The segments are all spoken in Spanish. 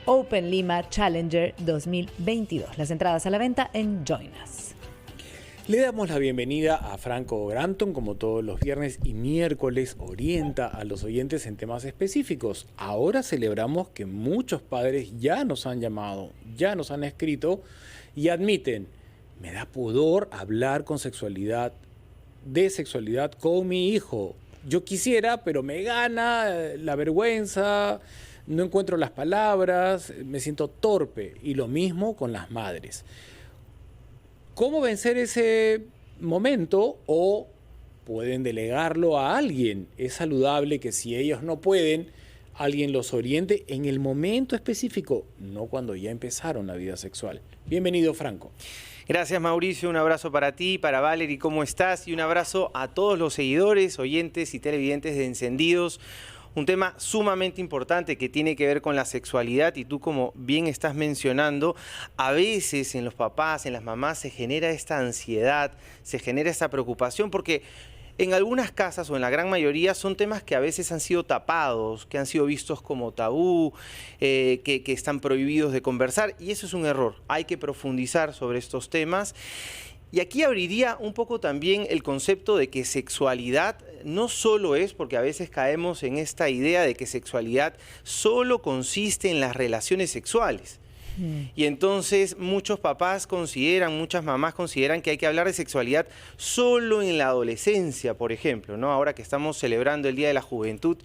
Open Lima Challenger 2022. Las entradas a la venta en Join Us. Le damos la bienvenida a Franco Granton, como todos los viernes y miércoles, orienta a los oyentes en temas específicos. Ahora celebramos que muchos padres ya nos han llamado, ya nos han escrito y admiten, me da pudor hablar de sexualidad con mi hijo. Yo quisiera, pero me gana la vergüenza, no encuentro las palabras, me siento torpe. Y lo mismo con las madres. ¿Cómo vencer ese momento? O pueden delegarlo a alguien. Es saludable que si ellos no pueden, alguien los oriente en el momento específico, no cuando ya empezaron la vida sexual. Bienvenido, Franco. Gracias, Mauricio. Un abrazo para ti, para Valerie, ¿cómo estás? Y un abrazo a todos los seguidores, oyentes y televidentes de Encendidos. Un tema sumamente importante que tiene que ver con la sexualidad y tú, como bien estás mencionando, a veces en los papás, en las mamás se genera esta ansiedad, se genera esta preocupación porque en algunas casas o en la gran mayoría son temas que a veces han sido tapados, que han sido vistos como tabú, que están prohibidos de conversar, y eso es un error. Hay que profundizar sobre estos temas. Y aquí abriría un poco también el concepto de que sexualidad no solo es, porque a veces caemos en esta idea de que sexualidad solo consiste en las relaciones sexuales. Y entonces muchos papás consideran, muchas mamás consideran que hay que hablar de sexualidad solo en la adolescencia, por ejemplo, ¿no? Ahora que estamos celebrando el Día de la Juventud,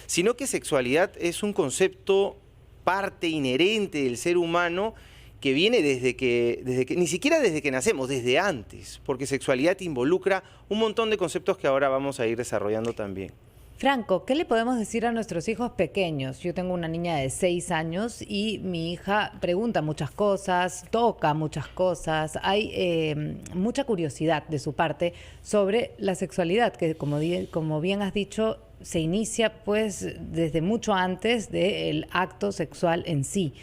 sino que sexualidad es un concepto parte inherente del ser humano que viene desde que, ni siquiera desde que nacemos, desde antes, porque sexualidad involucra un montón de conceptos que ahora vamos a ir desarrollando también. Franco, ¿qué le podemos decir a nuestros hijos pequeños? Yo tengo una niña de 6 años y mi hija pregunta muchas cosas, toca muchas cosas, hay mucha curiosidad de su parte sobre la sexualidad, que como bien has dicho, se inicia pues desde mucho antes del acto sexual en sí.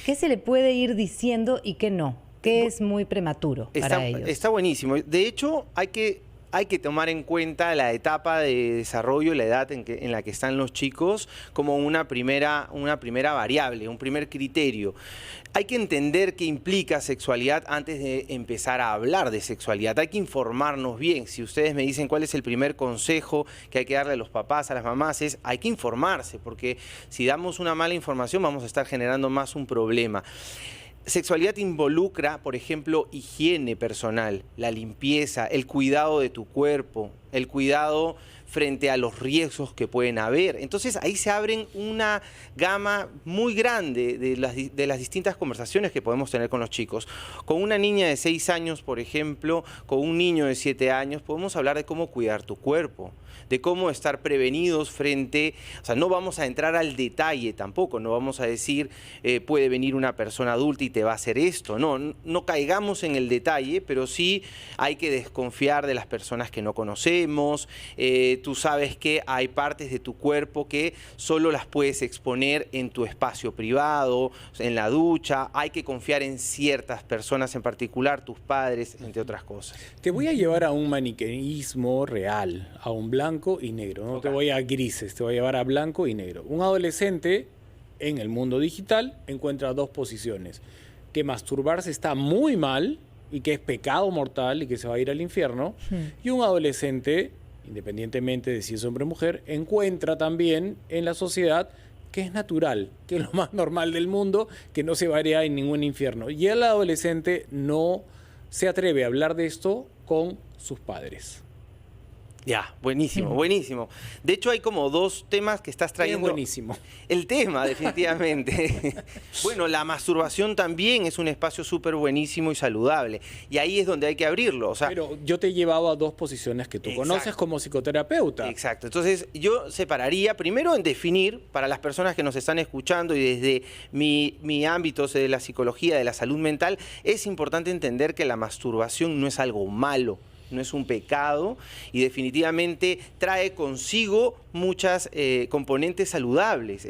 ¿Qué se le puede ir diciendo y qué no? ¿Qué es muy prematuro para ellos? Está buenísimo. De hecho, hay que tomar en cuenta la etapa de desarrollo, la edad en la que están los chicos, como una primera variable, un primer criterio. Hay que entender qué implica sexualidad antes de empezar a hablar de sexualidad. Hay que informarnos bien. Si ustedes me dicen cuál es el primer consejo que hay que darle a los papás, a las mamás, hay que informarse, porque si damos una mala información vamos a estar generando más un problema. Sexualidad involucra, por ejemplo, higiene personal, la limpieza, el cuidado de tu cuerpo, el cuidado frente a los riesgos que pueden haber. Entonces ahí se abren una gama muy grande de las distintas conversaciones que podemos tener con los chicos. Con una niña de 6 años, por ejemplo, con un niño de 7 años, podemos hablar de cómo cuidar tu cuerpo, de cómo estar prevenidos o sea, no vamos a entrar al detalle tampoco, no vamos a decir, puede venir una persona adulta y te va a hacer esto. No caigamos en el detalle, pero sí hay que desconfiar de las personas que no conocemos. Tú sabes que hay partes de tu cuerpo que solo las puedes exponer en tu espacio privado, en la ducha. Hay que confiar en ciertas personas en particular, tus padres, entre otras cosas. Te voy a llevar a un maniqueísmo real, a un blanco y negro. No te voy a grises, te voy a llevar a blanco y negro. Un adolescente en el mundo digital encuentra dos posiciones: que masturbarse está muy mal y que es pecado mortal y que se va a ir al infierno. Y un adolescente, independientemente de si es hombre o mujer, encuentra también en la sociedad que es natural, que es lo más normal del mundo, que no se va a ir en ningún infierno. Y el adolescente no se atreve a hablar de esto con sus padres. Ya, buenísimo, buenísimo. De hecho, hay como dos temas que estás trayendo. Es buenísimo. El tema, definitivamente. Bueno, la masturbación también es un espacio súper buenísimo y saludable. Y ahí es donde hay que abrirlo. O sea, pero yo te he llevado a dos posiciones que tú conoces como psicoterapeuta. Exacto. Entonces, yo separaría primero en definir, para las personas que nos están escuchando y desde mi ámbito de la psicología, de la salud mental, es importante entender que la masturbación no es algo malo. no es un pecado y definitivamente trae consigo muchas componentes saludables.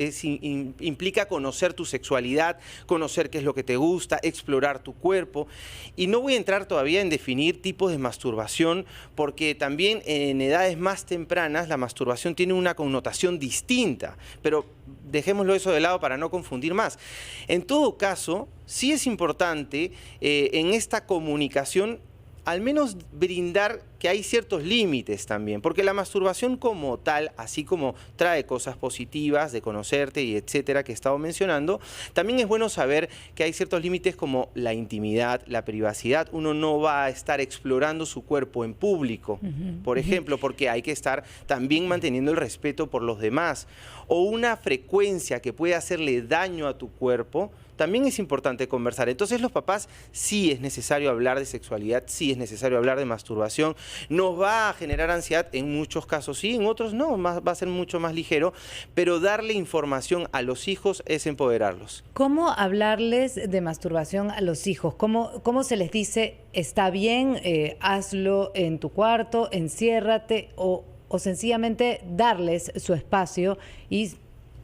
Implica conocer tu sexualidad, conocer qué es lo que te gusta, explorar tu cuerpo. Y no voy a entrar todavía en definir tipos de masturbación, porque también en edades más tempranas la masturbación tiene una connotación distinta, pero dejémoslo eso de lado para no confundir más. En todo caso, sí es importante en esta comunicación al menos brindar que hay ciertos límites también, porque la masturbación como tal, así como trae cosas positivas de conocerte y etcétera que he estado mencionando, también es bueno saber que hay ciertos límites como la intimidad, la privacidad. Uno no va a estar explorando su cuerpo en público, por ejemplo, porque hay que estar también manteniendo el respeto por los demás, o una frecuencia que puede hacerle daño a tu cuerpo. También es importante conversar. Entonces los papás sí es necesario hablar de sexualidad, sí es necesario hablar de masturbación. Nos va a generar ansiedad en muchos casos, sí, en otros no, va a ser mucho más ligero, pero darle información a los hijos es empoderarlos. ¿Cómo hablarles de masturbación a los hijos? ¿Cómo se les dice, está bien, hazlo en tu cuarto, enciérrate, o sencillamente darles su espacio y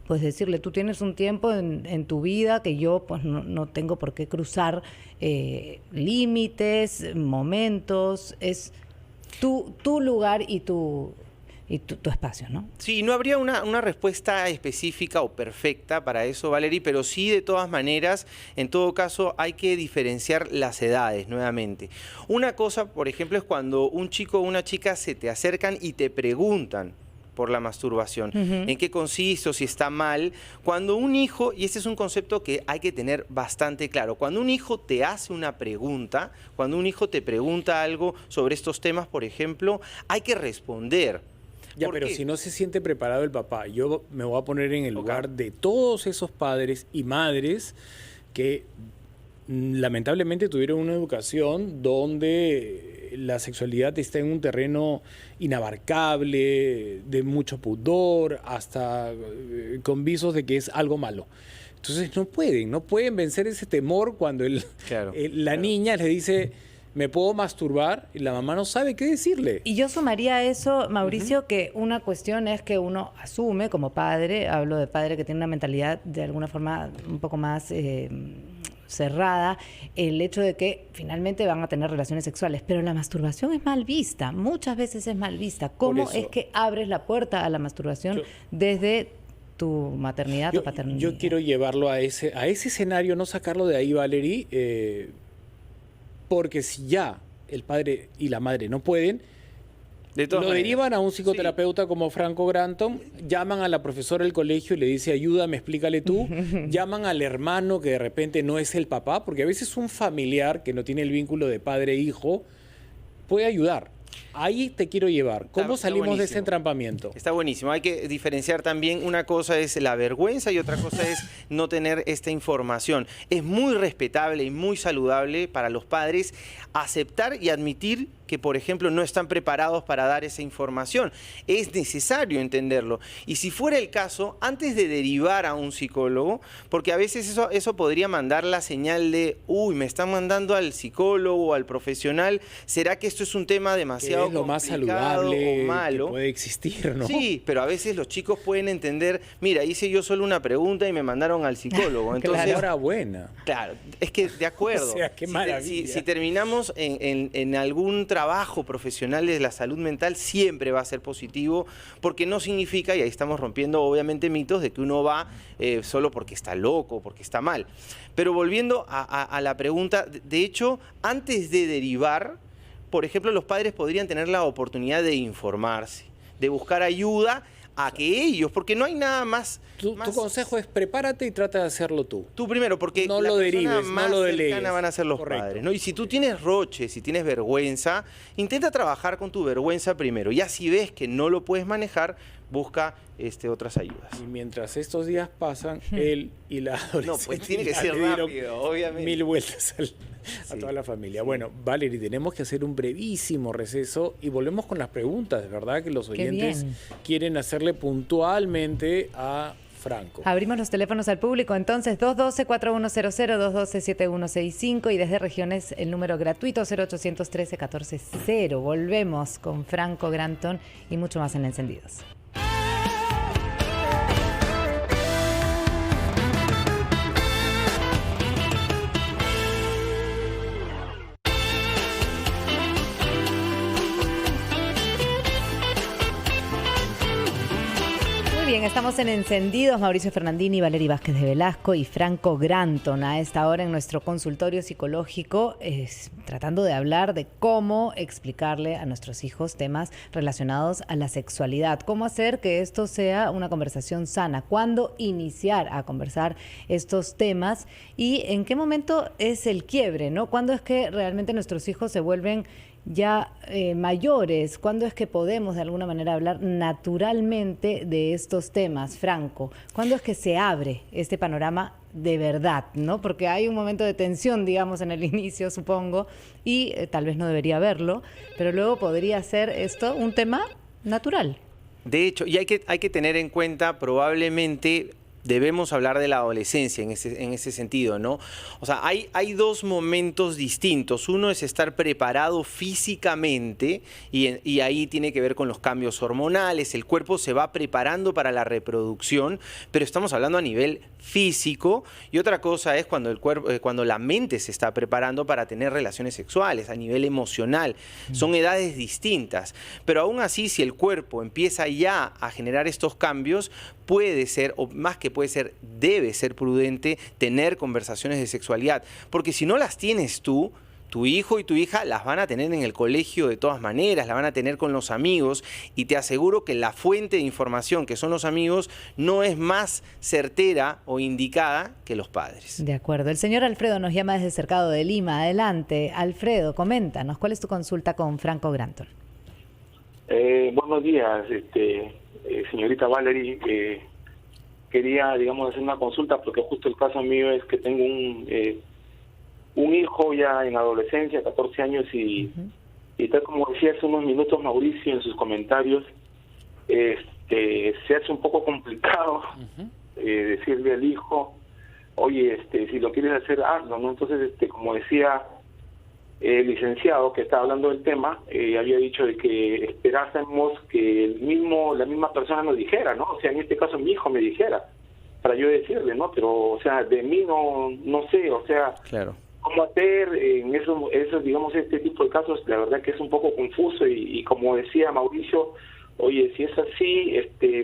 pues decirle, tú tienes un tiempo en tu vida que yo pues no tengo por qué cruzar límites, momentos, es tu lugar y tu espacio, ¿no? Sí, no habría una respuesta específica o perfecta para eso, Valerie, pero sí, de todas maneras, en todo caso, hay que diferenciar las edades nuevamente. Una cosa, por ejemplo, es cuando un chico o una chica se te acercan y te preguntan por la masturbación, en qué consiste o si está mal. Cuando un hijo, y este es un concepto que hay que tener bastante claro, cuando un hijo te hace una pregunta, cuando un hijo te pregunta algo sobre estos temas, por ejemplo, hay que responder. Ya, pero si no se siente preparado el papá, yo me voy a poner en el lugar de todos esos padres y madres que lamentablemente tuvieron una educación donde la sexualidad está en un terreno inabarcable, de mucho pudor, hasta con visos de que es algo malo. Entonces no pueden vencer ese temor cuando la niña le dice, me puedo masturbar, y la mamá no sabe qué decirle. Y yo sumaría a eso, Mauricio, que una cuestión es que uno asume como padre, hablo de padre que tiene una mentalidad de alguna forma un poco más cerrada, el hecho de que finalmente van a tener relaciones sexuales, pero la masturbación es mal vista, muchas veces es mal vista. ¿Cómo es que abres la puerta a la masturbación desde tu maternidad o paternidad? Yo quiero llevarlo a ese escenario, no sacarlo de ahí, Valerie, porque si ya el padre y la madre no pueden, lo derivan a un psicoterapeuta como Franco Granton, llaman a la profesora del colegio y le dice, ayúdame, explícale tú, llaman al hermano que de repente no es el papá, porque a veces un familiar que no tiene el vínculo de padre-hijo puede ayudar. Ahí te quiero llevar. ¿Cómo salimos de ese entrampamiento? Está buenísimo. Hay que diferenciar también. Una cosa es la vergüenza y otra cosa es no tener esta información. Es muy respetable y muy saludable para los padres aceptar y admitir que, por ejemplo, no están preparados para dar esa información. Es necesario entenderlo. Y si fuera el caso, antes de derivar a un psicólogo, porque a veces eso podría mandar la señal de, uy, me están mandando al psicólogo o al profesional, ¿será que esto es un tema demasiado es lo más saludable o malo? Que puede existir, ¿no? Sí, pero a veces los chicos pueden entender, mira, hice yo solo una pregunta y me mandaron al psicólogo. Entonces, enhorabuena. Claro, es que de acuerdo. O sea, qué maravilla. Si terminamos en algún trabajo profesional de la salud mental, siempre va a ser positivo, porque no significa, y ahí estamos rompiendo obviamente mitos, de que uno va solo porque está loco, porque está mal. Pero volviendo a la pregunta, de hecho, antes de derivar, por ejemplo, los padres podrían tener la oportunidad de informarse, de buscar ayuda a que ellos, porque no hay nada más... Tu consejo es prepárate y trata de hacerlo tú. Tú primero, porque no la lo persona derives, más no lo cercana delegues. van a ser los padres, ¿no? Y si tú tienes roches, si tienes vergüenza, intenta trabajar con tu vergüenza primero. Ya si ves que no lo puedes manejar, busca otras ayudas. Y mientras estos días pasan, él y la adolescente... No, pues tiene que ser rápido, obviamente. 1000 vueltas a toda la familia. Bueno, Valerie, tenemos que hacer un brevísimo receso y volvemos con las preguntas, ¿verdad? Que los oyentes quieren hacerle puntualmente a Franco. Abrimos los teléfonos al público, entonces 212-4100, 212-7165 y desde regiones el número gratuito 0813-1400. Volvemos con Franco Granton y mucho más en Encendidos. Bien, estamos en Encendidos, Mauricio Fernandini, Valery Vázquez de Velasco y Franco Granton a esta hora en nuestro consultorio psicológico, tratando de hablar de cómo explicarle a nuestros hijos temas relacionados a la sexualidad, cómo hacer que esto sea una conversación sana, cuándo iniciar a conversar estos temas y en qué momento es el quiebre, ¿no? Cuándo es que realmente nuestros hijos se vuelven ya mayores, ¿cuándo es que podemos de alguna manera hablar naturalmente de estos temas, Franco? ¿Cuándo es que se abre este panorama de verdad, ¿no? Porque hay un momento de tensión, digamos, en el inicio, supongo, y tal vez no debería haberlo, pero luego podría ser esto un tema natural. De hecho, y hay que tener en cuenta probablemente debemos hablar de la adolescencia en ese sentido, ¿no? O sea, hay dos momentos distintos. Uno es estar preparado físicamente y ahí tiene que ver con los cambios hormonales. El cuerpo se va preparando para la reproducción, pero estamos hablando a nivel físico. Y otra cosa es cuando cuando la mente se está preparando para tener relaciones sexuales a nivel emocional. Son edades distintas. Pero aún así, si el cuerpo empieza ya a generar estos cambios, puede ser, o más que puede ser, debe ser prudente tener conversaciones de sexualidad. Porque si no las tienes tú, tu hijo y tu hija las van a tener en el colegio de todas maneras, las van a tener con los amigos, y te aseguro que la fuente de información que son los amigos no es más certera o indicada que los padres. De acuerdo. El señor Alfredo nos llama desde el Cercado de Lima. Adelante, Alfredo, coméntanos, ¿cuál es tu consulta con Franco Granton? Buenos días, señorita Valery. Quería, digamos, hacer una consulta porque justo el caso mío es que tengo un hijo ya en adolescencia, 14 años, y tal como decía hace unos minutos Mauricio en sus comentarios, se hace un poco complicado decirle al hijo, oye, si lo quieres hacer, hazlo, ¿no? Entonces, como decía el licenciado que estaba hablando del tema, había dicho de que esperásemos que la misma persona nos dijera, ¿no? O sea, en este caso mi hijo me dijera, para yo decirle, ¿no? Pero, o sea, de mí no sé, o sea, claro, cómo hacer en eso, digamos, este tipo de casos, la verdad que es un poco confuso y como decía Mauricio, oye, si es así,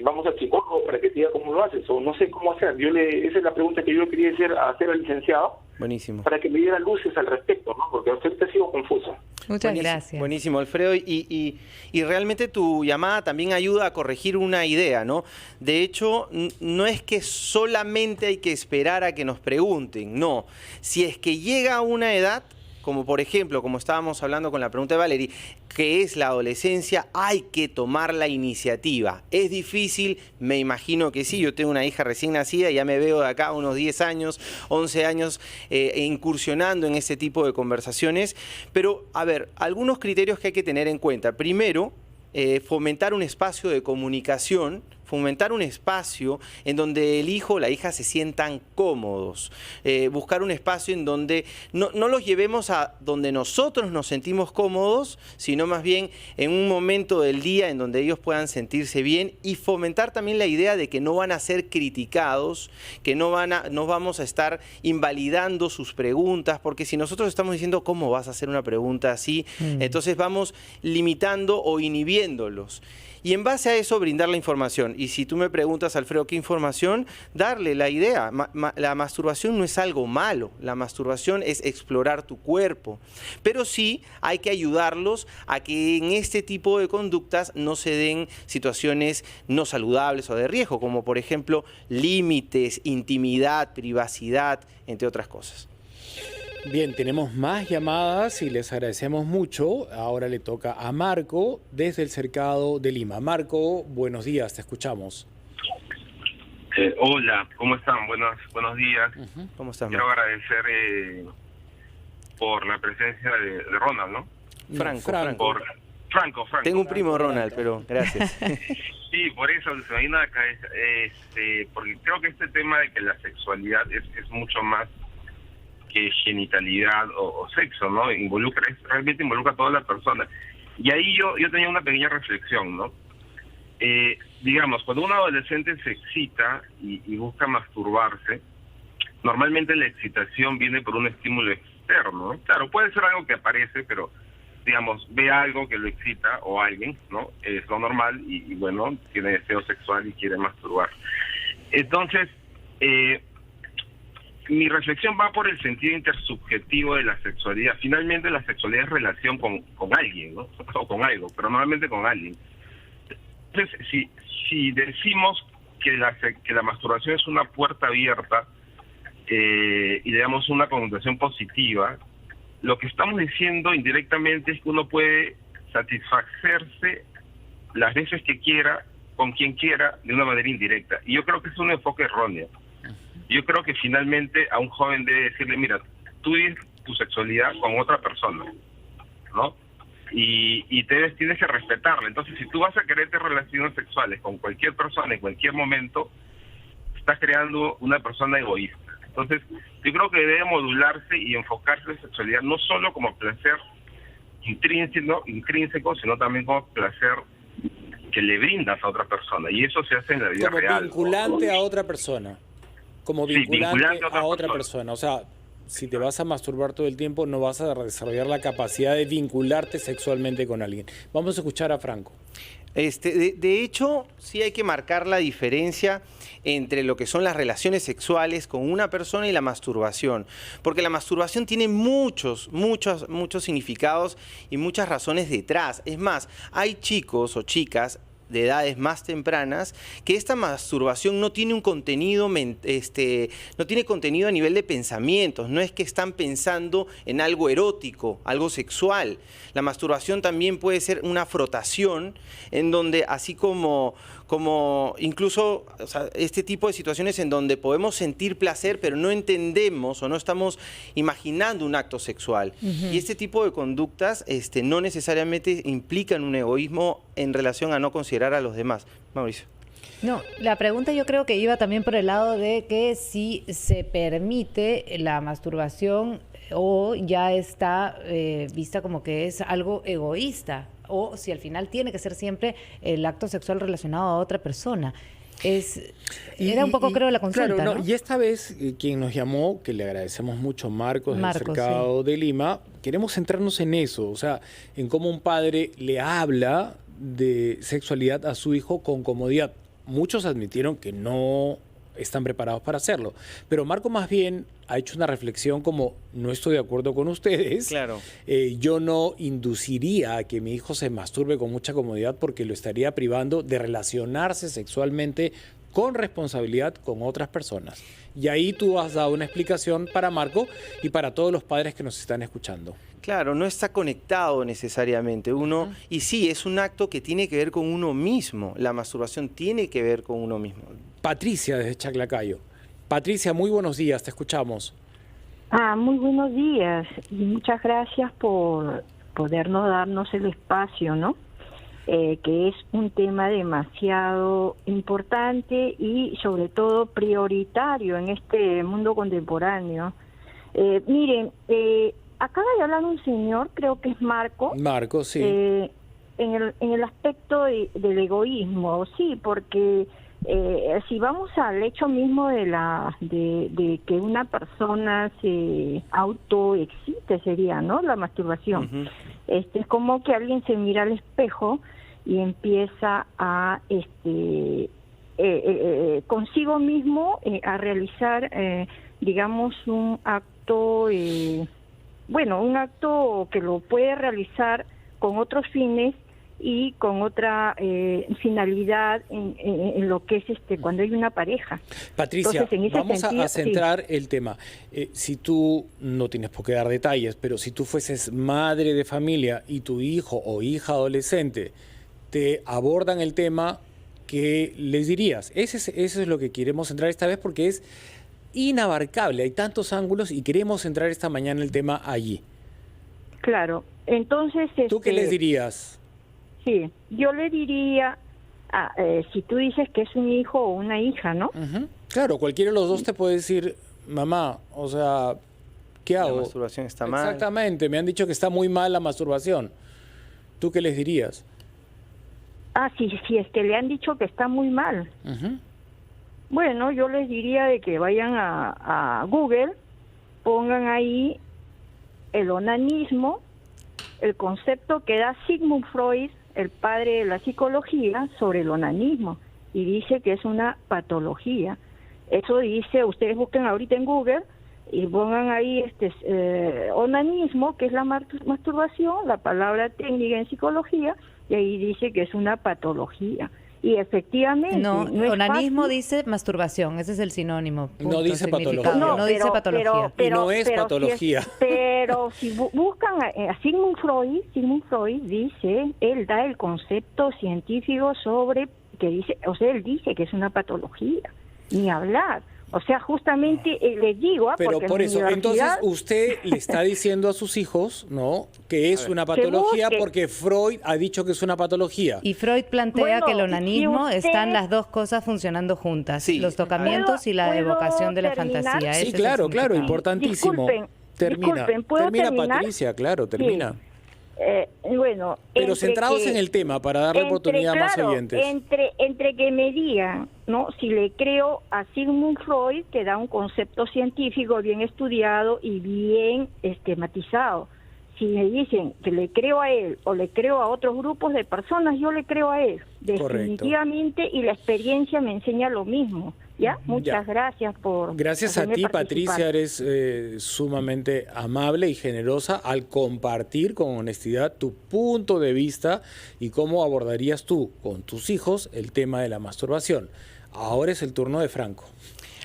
vamos al psicólogo para que te diga cómo lo haces, o no sé cómo hacer. Esa es la pregunta que yo le quería hacer al licenciado. Buenísimo. Para que me diera luces al respecto, ¿no? Porque ahorita ha sido confuso. Muchas gracias. Buenísimo, Alfredo. Y realmente tu llamada también ayuda a corregir una idea, ¿no? De hecho, no es que solamente hay que esperar a que nos pregunten, no. Si es que llega a una edad, como por ejemplo, como estábamos hablando con la pregunta de Valery, que es la adolescencia, hay que tomar la iniciativa. ¿Es difícil? Me imagino que sí. Yo tengo una hija recién nacida y ya me veo de acá unos 10 años, 11 años incursionando en este tipo de conversaciones. Pero, a ver, algunos criterios que hay que tener en cuenta. Primero, fomentar un espacio de comunicación, fomentar un espacio en donde el hijo o la hija se sientan cómodos, buscar un espacio en donde no los llevemos a donde nosotros nos sentimos cómodos, sino más bien en un momento del día en donde ellos puedan sentirse bien, y fomentar también la idea de que no van a ser criticados, que no vamos a estar invalidando sus preguntas, porque si nosotros estamos diciendo ¿cómo vas a hacer una pregunta así? Entonces vamos limitando o inhibiéndolos. Y en base a eso brindar la información. Y si tú me preguntas, Alfredo, ¿qué información? Darle la idea. La masturbación no es algo malo. La masturbación es explorar tu cuerpo. Pero sí hay que ayudarlos a que en este tipo de conductas no se den situaciones no saludables o de riesgo, como por ejemplo límites, intimidad, privacidad, entre otras cosas. Bien, tenemos más llamadas y les agradecemos mucho. Ahora le toca a Marco desde el Cercado de Lima. Marco, buenos días, te escuchamos. Hola, ¿cómo están? Buenos días. ¿Cómo estás, Quiero agradecer por la presencia de Ronald, ¿no? Franco. Franco. Tengo un primo Ronald, pero gracias. Sí, por eso se me vino a la cabeza, porque creo que este tema de que la sexualidad es mucho más que genitalidad o sexo, ¿no? Realmente involucra a toda la persona. Y ahí yo tenía una pequeña reflexión, ¿no? Digamos, cuando un adolescente se excita y busca masturbarse, normalmente la excitación viene por un estímulo externo, ¿no? Claro, puede ser algo que aparece, pero digamos, ve algo que lo excita o alguien, ¿no? Es lo normal y bueno, tiene deseo sexual y quiere masturbar. Entonces, mi reflexión va por el sentido intersubjetivo de la sexualidad. Finalmente, la sexualidad es relación con alguien, ¿no? O con algo, pero normalmente con alguien. Entonces, si decimos que la masturbación es una puerta abierta y le damos una connotación positiva, lo que estamos diciendo indirectamente es que uno puede satisfacerse las veces que quiera, con quien quiera, de una manera indirecta. Y yo creo que es un enfoque erróneo. Yo creo que finalmente a un joven debe decirle, mira, tú vives tu sexualidad con otra persona, ¿no? Y tienes que respetarla. Entonces, si tú vas a querer tener relaciones sexuales con cualquier persona en cualquier momento, estás creando una persona egoísta. Entonces, yo creo que debe modularse y enfocarse en sexualidad no solo como placer intrínseco, sino también como placer que le brindas a otra persona. Y eso se hace en la vida como real. Vinculante a otra persona. Como Sí, vinculante a otra persona. O sea, si te vas a masturbar todo el tiempo, no vas a desarrollar la capacidad de vincularte sexualmente con alguien. Vamos a escuchar a Franco. De hecho, sí hay que marcar la diferencia entre lo que son las relaciones sexuales con una persona y la masturbación, porque la masturbación tiene muchos significados y muchas razones detrás. Es más, hay chicos o chicas de edades más tempranas que esta masturbación no tiene un contenido no tiene contenido a nivel de pensamientos, no es que están pensando en algo erótico, algo sexual. La masturbación también puede ser una frotación en donde así como incluso, o sea, este tipo de situaciones en donde podemos sentir placer pero no entendemos o no estamos imaginando un acto sexual. Y este tipo de conductas no necesariamente implican un egoísmo en relación a no considerar a los demás. Mauricio. No, la pregunta yo creo que iba también por el lado de que si se permite la masturbación o ya está vista como que es algo egoísta, o si al final tiene que ser siempre el acto sexual relacionado a otra persona. Era un poco, creo, la consulta, claro, ¿no? Y esta vez, quien nos llamó, que le agradecemos mucho, Marcos del Cercado de Lima, queremos centrarnos en eso, o sea, en cómo un padre le habla de sexualidad a su hijo con comodidad. Muchos admitieron que no están preparados para hacerlo, pero Marco más bien ha hecho una reflexión como, no estoy de acuerdo con ustedes, claro. Yo no induciría a que mi hijo se masturbe con mucha comodidad porque lo estaría privando de relacionarse sexualmente con responsabilidad con otras personas. Y ahí tú has dado una explicación para Marco y para todos los padres que nos están escuchando. Claro, no está conectado necesariamente. Y sí, es un acto que tiene que ver con uno mismo. La masturbación tiene que ver con uno mismo. Patricia, desde Chaclacayo. Patricia, muy buenos días, te escuchamos. Muy buenos días y muchas gracias por darnos el espacio, ¿no? Que es un tema demasiado importante y sobre todo prioritario en este mundo contemporáneo. Miren, acaba de hablar un señor, creo que es Marco. Marco, sí. En el aspecto del egoísmo, sí, porque si vamos al hecho mismo de que una persona se autoexcite, sería, ¿no? La masturbación. Es como que alguien se mira al espejo y empieza a consigo mismo a realizar, digamos, un acto, un acto que lo puede realizar con otros fines y con otra finalidad en lo que es cuando hay una pareja. Patricia, entonces, vamos a centrar sí. el tema. Si tú, no tienes por qué dar detalles, pero si tú fueses madre de familia y tu hijo o hija adolescente te abordan el tema, ¿qué les dirías? Eso es lo que queremos centrar esta vez porque es inabarcable, hay tantos ángulos y queremos centrar esta mañana el tema allí. Claro, entonces... ¿Tú qué les dirías? Sí, yo le diría, si tú dices que es un hijo o una hija, ¿no? Claro, cualquiera de los dos te puede decir, mamá, o sea, ¿qué hago? La masturbación está mal. Exactamente, me han dicho que está muy mal la masturbación. ¿Tú qué les dirías? Si es que le han dicho que está muy mal. Bueno, yo les diría de que vayan a Google, pongan ahí el onanismo, el concepto que da Sigmund Freud, el padre de la psicología, sobre el onanismo, y dice que es una patología. Eso dice, ustedes busquen ahorita en Google y pongan ahí onanismo, que es la masturbación, la palabra técnica en psicología, y ahí dice que es una patología. Y efectivamente... No, es onanismo fácil. dice masturbación, ese es el sinónimo. No dice significado. patología. No dice patología. Y no es patología. Pero si buscan a Sigmund Freud dice, él da el concepto científico sobre, que dice, o sea, él dice que es una patología, ni hablar. O sea, justamente les digo, pero porque por en mi eso, entonces universidad- usted le está diciendo a sus hijos, ¿no?, que es una patología busque. porque Freud ha dicho que es una patología. Y Freud plantea Bueno, que el onanismo si usted- están las dos cosas funcionando juntas, Sí. los tocamientos y la ¿Puedo evocación de la terminar? fantasía. Sí, Ese es el claro, claro, significado. importantísimo. Disculpen, ¿puedo termina terminar? Patricia, claro, termina. Sí. Bueno, Pero entre centrados que- en el tema, para darle oportunidad a más claro, oyentes. Entre que me digan, ¿no?, si le creo a Sigmund Freud, que da un concepto científico bien estudiado y bien esquematizado. Si me dicen que le creo a él o le creo a otros grupos de personas, yo le creo a él, definitivamente, y la experiencia me enseña lo mismo. ¿Ya? Muchas gracias por... Gracias a hacerme ti, participar. Patricia, eres sumamente amable y generosa al compartir con honestidad tu punto de vista y cómo abordarías tú con tus hijos el tema de la masturbación. Ahora es el turno de Franco.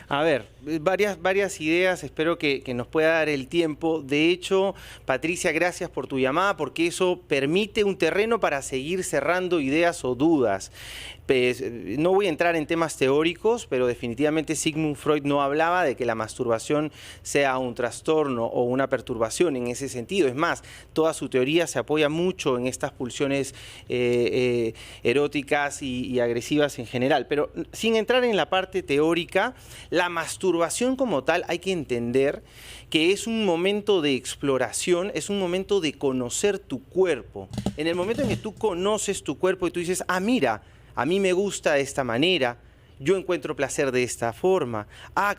A ver, varias ideas, espero que nos pueda dar el tiempo. De hecho, Patricia, gracias por tu llamada, porque eso permite un terreno para seguir cerrando ideas o dudas. Pues, no voy a entrar en temas teóricos, pero definitivamente Sigmund Freud no hablaba de que la masturbación sea un trastorno o una perturbación en ese sentido. Es más, toda su teoría se apoya mucho en estas pulsiones eróticas y agresivas en general. Pero sin entrar en la parte teórica, la masturbación como tal hay que entender que es un momento de exploración, es un momento de conocer tu cuerpo. En el momento en que tú conoces tu cuerpo y tú dices, mira, a mí me gusta de esta manera, yo encuentro placer de esta forma,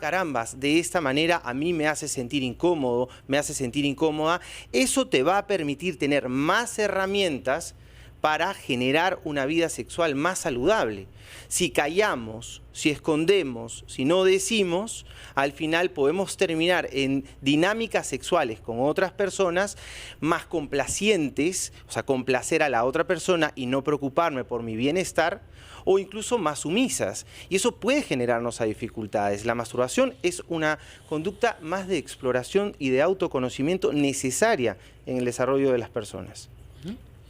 carambas, de esta manera a mí me hace sentir incómodo, me hace sentir incómoda, eso te va a permitir tener más herramientas para generar una vida sexual más saludable. Si callamos, si escondemos, si no decimos, al final podemos terminar en dinámicas sexuales con otras personas más complacientes, o sea, complacer a la otra persona y no preocuparme por mi bienestar, o incluso más sumisas. Y eso puede generarnos a dificultades. La masturbación es una conducta más de exploración y de autoconocimiento necesaria en el desarrollo de las personas.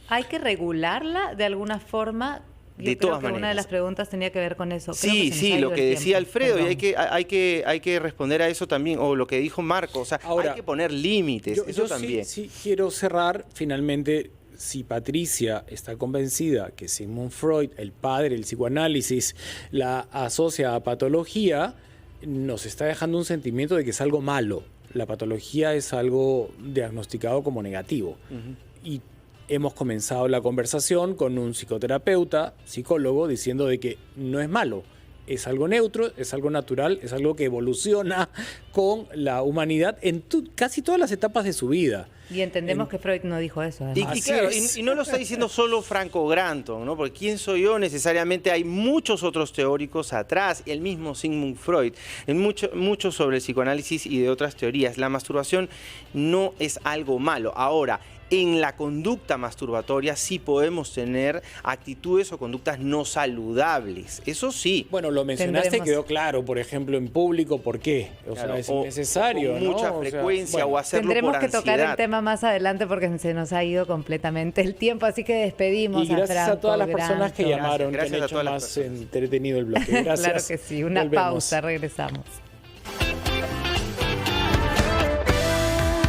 ¿Hay que regularla de alguna forma? Yo De creo todas que una de maneras. las preguntas tenía que ver con eso. Creo Sí, que se nos sí, ha lo ido que el decía tiempo. Alfredo, y Perdón. hay que responder a eso también, o lo que dijo Marco, o sea, Ahora, hay que poner límites, eso yo también. sí quiero cerrar finalmente. Si Patricia está convencida que Sigmund Freud, el padre del psicoanálisis, la asocia a patología, nos está dejando un sentimiento de que es algo malo. La patología es algo diagnosticado como negativo. Y hemos comenzado la conversación con un psicoterapeuta, psicólogo, diciendo de que no es malo. Es algo neutro, es algo natural, es algo que evoluciona con la humanidad en casi todas las etapas de su vida. Y entendemos que Freud no dijo eso. Y, además. y claro, es. y no lo está diciendo solo Franco Granton, ¿no? Porque ¿quién soy yo? Necesariamente hay muchos otros teóricos atrás, el mismo Sigmund Freud, mucho sobre el psicoanálisis y de otras teorías. La masturbación no es algo malo. Ahora, en la conducta masturbatoria sí podemos tener actitudes o conductas no saludables. Eso sí. Bueno, lo mencionaste, Tendremos- quedó claro, por ejemplo, en público, ¿por qué? O Claro, sea, es o innecesario, con ¿no? mucha O sea, frecuencia bueno. o hacerlo Tendremos por que tocar ansiedad. el tema más adelante porque se nos ha ido completamente el tiempo, así que despedimos Y gracias a Franco todas las personas que Granton. llamaron, Gracias que han a hecho todas las más personas. entretenido el bloque. Gracias. Claro que sí, una Volvemos. pausa, regresamos.